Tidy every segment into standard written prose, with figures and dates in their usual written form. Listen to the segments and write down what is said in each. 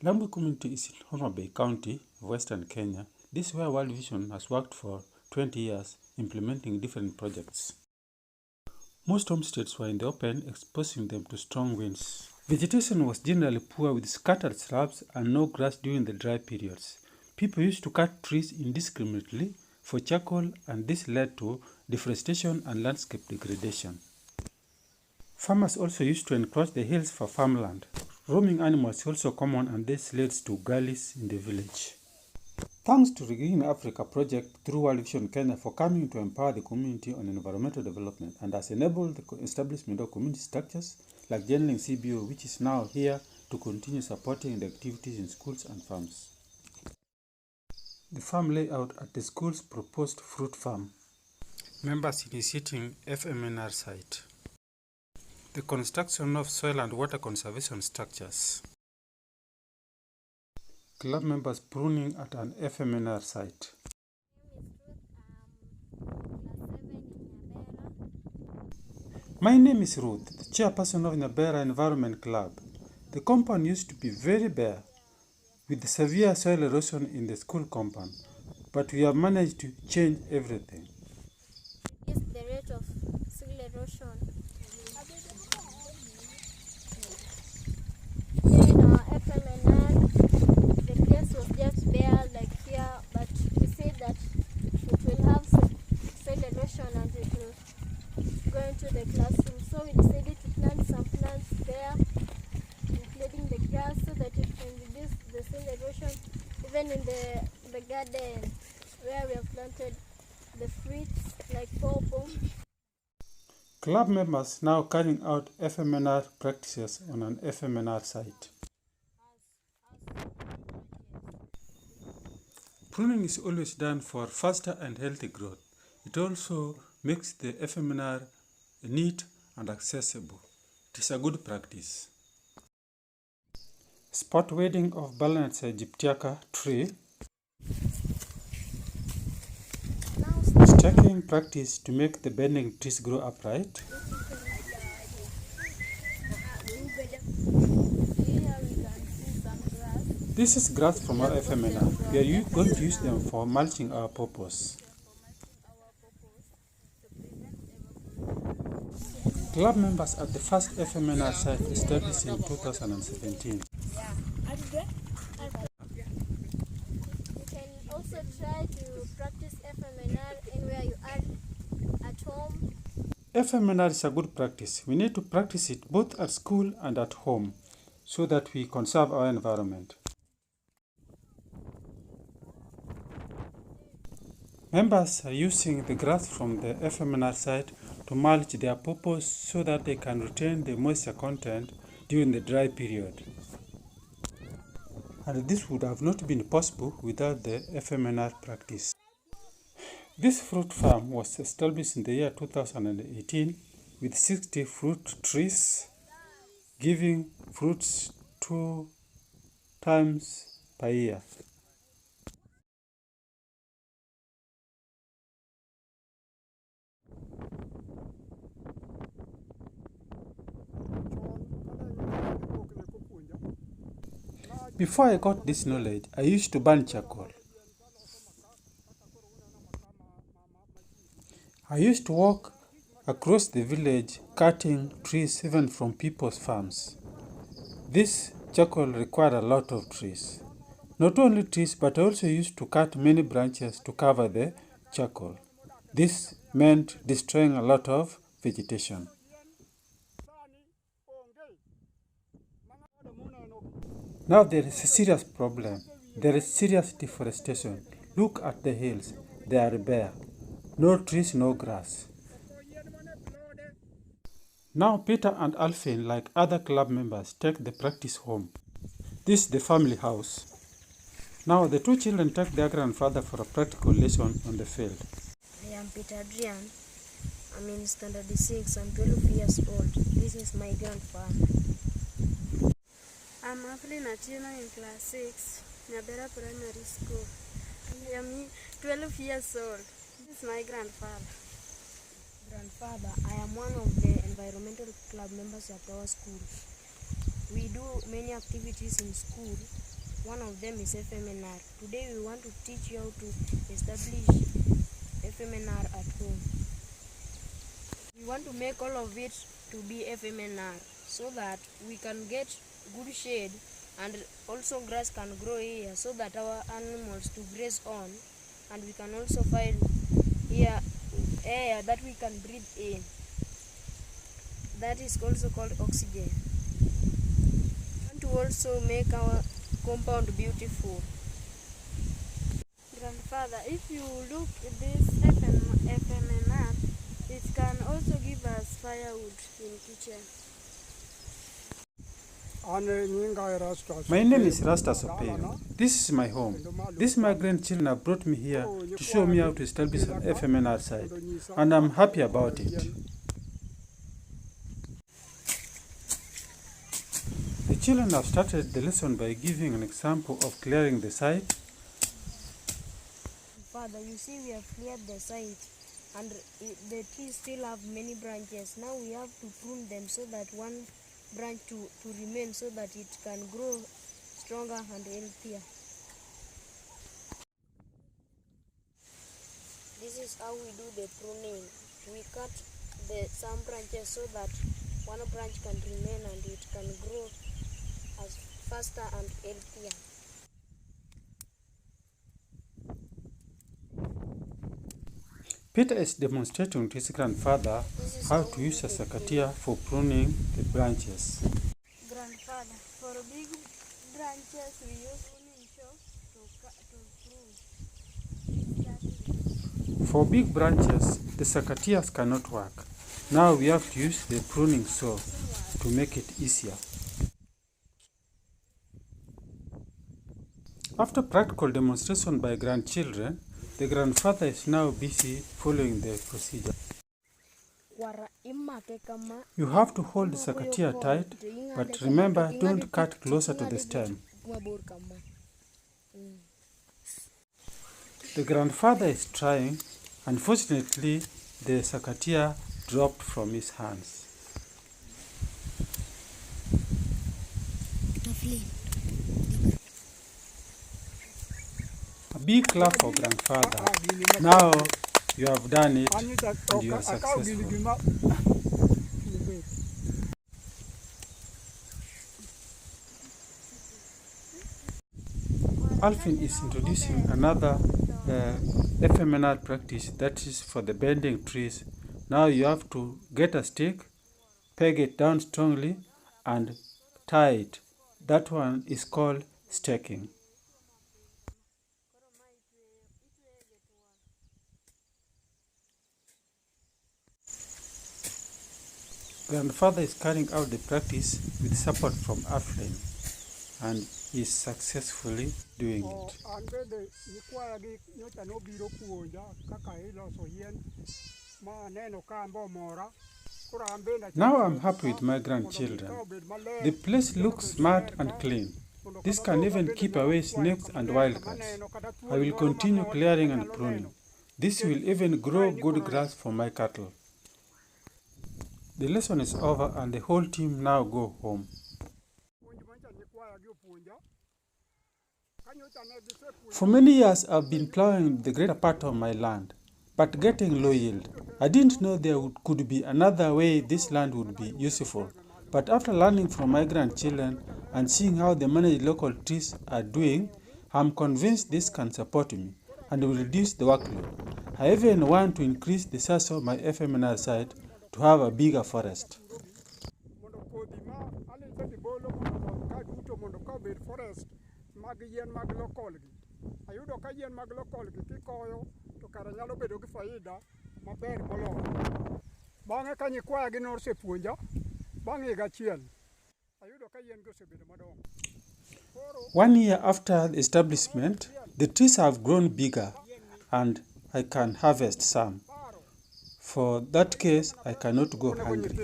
Lamu community is in Homa Bay County, Western Kenya. This is where World Vision has worked for 20 years, implementing different projects. Most homesteads were in the open, exposing them to strong winds. Vegetation was generally poor with scattered shrubs and no grass during the dry periods. People used to cut trees indiscriminately for charcoal, and this led to deforestation and landscape degradation. Farmers also used to encroach the hills for farmland. Roaming animals were also common, and this led to gullies in the village. Thanks to the Green Africa project through World Vision Kenya for coming to empower the community on environmental development and has enabled the establishment of community structures like GENLINK-CBO, which is now here to continue supporting the activities in schools and farms. The farm layout at the school's proposed fruit farm. Members initiating FMNR site. The construction of soil and water conservation structures. Club members pruning at an FMNR site. My name is Ruth, the chairperson of Nyabera Environment Club. The compound used to be very bare, with severe soil erosion in the school compound, but we have managed to change everything. Reduce the rate of soil erosion. Then FMNR, the place was just bare like here, but we said that it will have soil erosion and it will go into the classroom. So we decided to plant some plants there, including the grass, so that it can reduce the soil erosion. Even in the garden where we have planted the fruits like pawpaw. Club members now carrying out FMNR practices on an FMNR site. Pruning is always done for faster and healthy growth. It also makes the FMNR neat and accessible. It is a good practice. Spot weeding of Balanus aegyptiaca tree. Staking practice to make the bending trees grow upright. This is grass from our FMNR. We are going to use them for mulching our purpose. Club members at the first FMNR site established in 2017. Also try to practice FMNR anywhere you are at home. FMNR is a good practice. We need to practice it both at school and at home so that we conserve our environment. Members are using the grass from the FMNR site to mulch their purpose so that they can retain the moisture content during the dry period. And this would have not been possible without the FMNR practice. This fruit farm was established in the year 2018 with 60 fruit trees, giving fruits 2 times per year. Before I got this knowledge, I used to burn charcoal. I used to walk across the village cutting trees even from people's farms. This charcoal required a lot of trees. Not only trees, but I also used to cut many branches to cover the charcoal. This meant destroying a lot of vegetation. Now there is a serious problem. There is serious deforestation. Look at the hills. They are bare. No trees, no grass. Now Peter and Alfin, like other club members, take the practice home. This is the family house. Now the 2 children take their grandfather for a practical lesson on the field. I am Peter Adrian. I'm in standard 6. I'm 12 years old. This is my grandfather. I'm Evelyn Atieno in class 6, Nyabera Primary School. I am 12 years old. This is my grandfather. Grandfather, I am one of the environmental club members at our school. We do many activities in school One of them is FMNR. Today we want to teach you how to establish FMNR at home. We want to make all of it to be FMNR so that we can get good shade and also grass can grow here so that our animals to graze on, and we can also find here air that we can breathe in. That is also called oxygen. We want to also make our compound beautiful. Grandfather, if you look at this FMNR, it can also give us firewood in kitchen. My name is Rasta Sopeyo. This is my home. These my grandchildren have brought me here to show me how to establish an FMNR site, and I'm happy about it. The children have started the lesson by giving an example of clearing the site. Father, you see we have cleared the site and the trees still have many branches. Now we have to prune them so that one branch to remain so that it can grow stronger and healthier. This is how we do the pruning. We cut some branches so that one branch can remain and it can grow as faster and healthier. Peter is demonstrating to his grandfather how to use a sakatia for pruning the branches. Grandfather, for big branches we use pruning shock to prune. For big branches, the sakatias cannot work. Now we have to use the pruning saw to make it easier. After practical demonstration by grandchildren, the grandfather is now busy following the procedure. You have to hold the sakatia tight, but remember, don't cut closer to the stem. The grandfather is trying. Unfortunately, the sakatia dropped from his hands. A big clap for grandfather. Now you have done it and you are successful. Alvin is introducing another FMNR practice, that is for the bending trees. Now you have to get a stick, peg it down strongly and tie it. That one is called staking. Grandfather is carrying out the practice with support from Alvin, and he is successfully doing it. Now I'm happy with my grandchildren. The place looks smart and clean. This can even keep away snakes and wildcats. I will continue clearing and pruning. This will even grow good grass for my cattle. The lesson is over and the whole team now go home. For many years I've been plowing the greater part of my land, but getting low yield. I didn't know there could be another way this land would be useful. But after learning from my grandchildren and seeing how the managed local trees are doing, I'm convinced this can support me and will reduce the workload. I even want to increase the size of my FMNR site to have a bigger forest. One year after the establishment, the trees have grown bigger and I can harvest some. For that case, I cannot go hungry.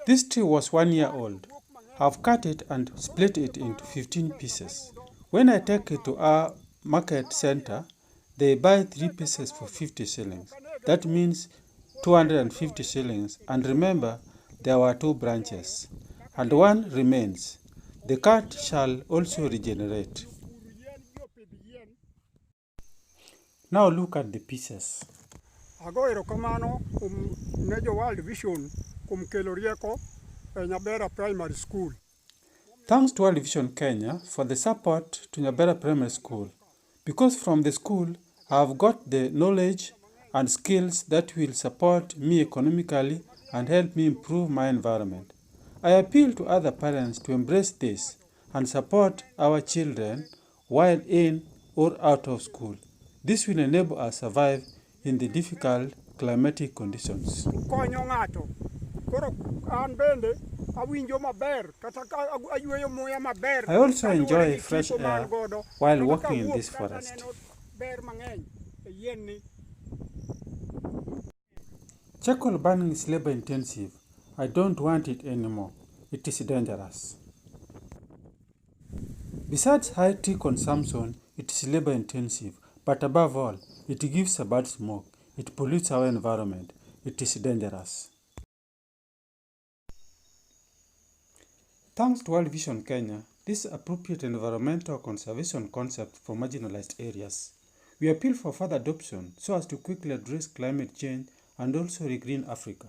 This tree was 1 year old. I've cut it and split it into 15 pieces. When I take it to our market center, they buy 3 pieces for 50 shillings. That means 250 shillings. And remember, there were 2 branches, and one remains. The cart shall also regenerate. Now look at the pieces. Ago erokamano ne jo World Vision kum kelo rieko e Nyabera Primary School. Thanks to World Vision Kenya for the support to Nyabera Primary School, because from the school I have got the knowledge and skills that will support me economically and help me improve my environment. I appeal to other parents to embrace this and support our children while in or out of school. This will enable us to survive in the difficult climatic conditions. Konyo ng'ato. Koro an bende awinjo maber kata ayueyo muya maber. I also enjoy fresh air while walking in this forest. Charcoal burning is labor intensive. I don't want it anymore. It is dangerous. Besides high tea consumption, it is labor intensive, but above all, it gives a bad smoke. It pollutes our environment. It is dangerous. Thanks to World Vision Kenya, this appropriate environmental conservation concept for marginalized areas. We appeal for further adoption so as to quickly address climate change and also regreen Africa.